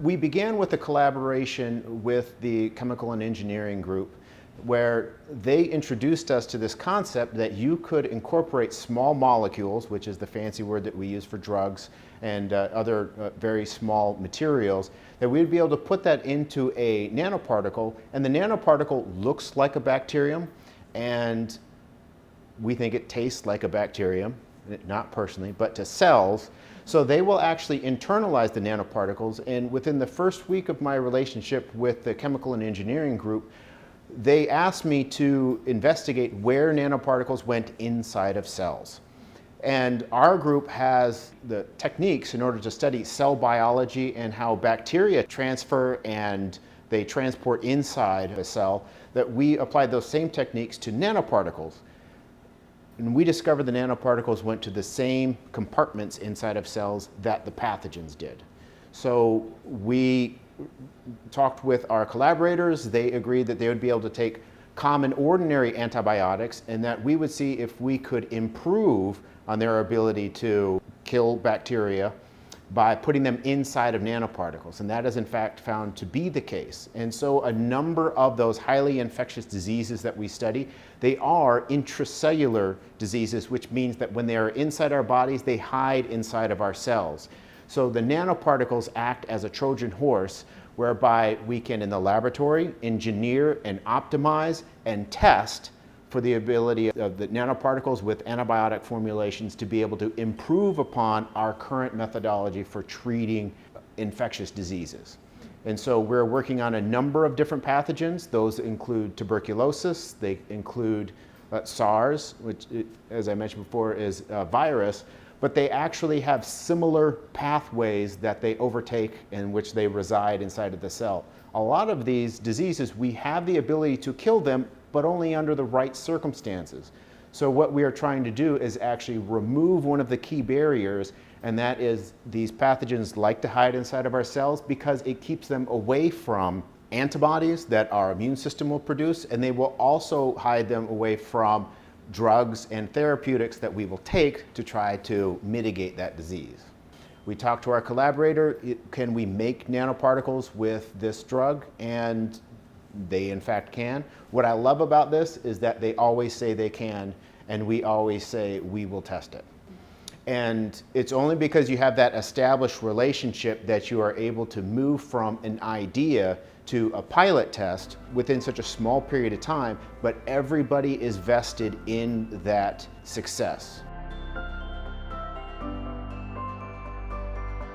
We began with a collaboration with the chemical and engineering group, where they introduced us to this concept that you could incorporate small molecules, which is the fancy word that we use for drugs, and other very small materials, that we'd be able to put that into a nanoparticle, and the nanoparticle looks like a bacterium, and we think it tastes like a bacterium, not personally, but to cells. So they will actually internalize the nanoparticles, and within the first week of my relationship with the chemical and engineering group, they asked me to investigate where nanoparticles went inside of cells. And our group has the techniques in order to study cell biology and how bacteria transfer and they transport inside a cell, that we applied those same techniques to nanoparticles. And we discovered the nanoparticles went to the same compartments inside of cells that the pathogens did. So we talked with our collaborators. They agreed that they would be able to take common ordinary antibiotics and that we would see if we could improve on their ability to kill bacteria by putting them inside of nanoparticles. And that is in fact found to be the case. And so a number of those highly infectious diseases that we study, they are intracellular diseases, which means that when they are inside our bodies, they hide inside of our cells. So the nanoparticles act as a Trojan horse, whereby we can, in the laboratory, engineer and optimize and test for the ability of the nanoparticles with antibiotic formulations to be able to improve upon our current methodology for treating infectious diseases. And so we're working on a number of different pathogens. Those include tuberculosis, they include SARS, which, as I mentioned before, is a virus, but they actually have similar pathways that they overtake in which they reside inside of the cell. A lot of these diseases, we have the ability to kill them, but only under the right circumstances. So what we are trying to do is actually remove one of the key barriers, and that is these pathogens like to hide inside of our cells because it keeps them away from antibodies that our immune system will produce, and they will also hide them away from drugs and therapeutics that we will take to try to mitigate that disease. We talked to our collaborator, can we make nanoparticles with this drug? And they in fact can. What I love about this is that they always say they can, and we always say we will test it. And it's only because you have that established relationship that you are able to move from an idea to a pilot test within such a small period of time, but everybody is vested in that success.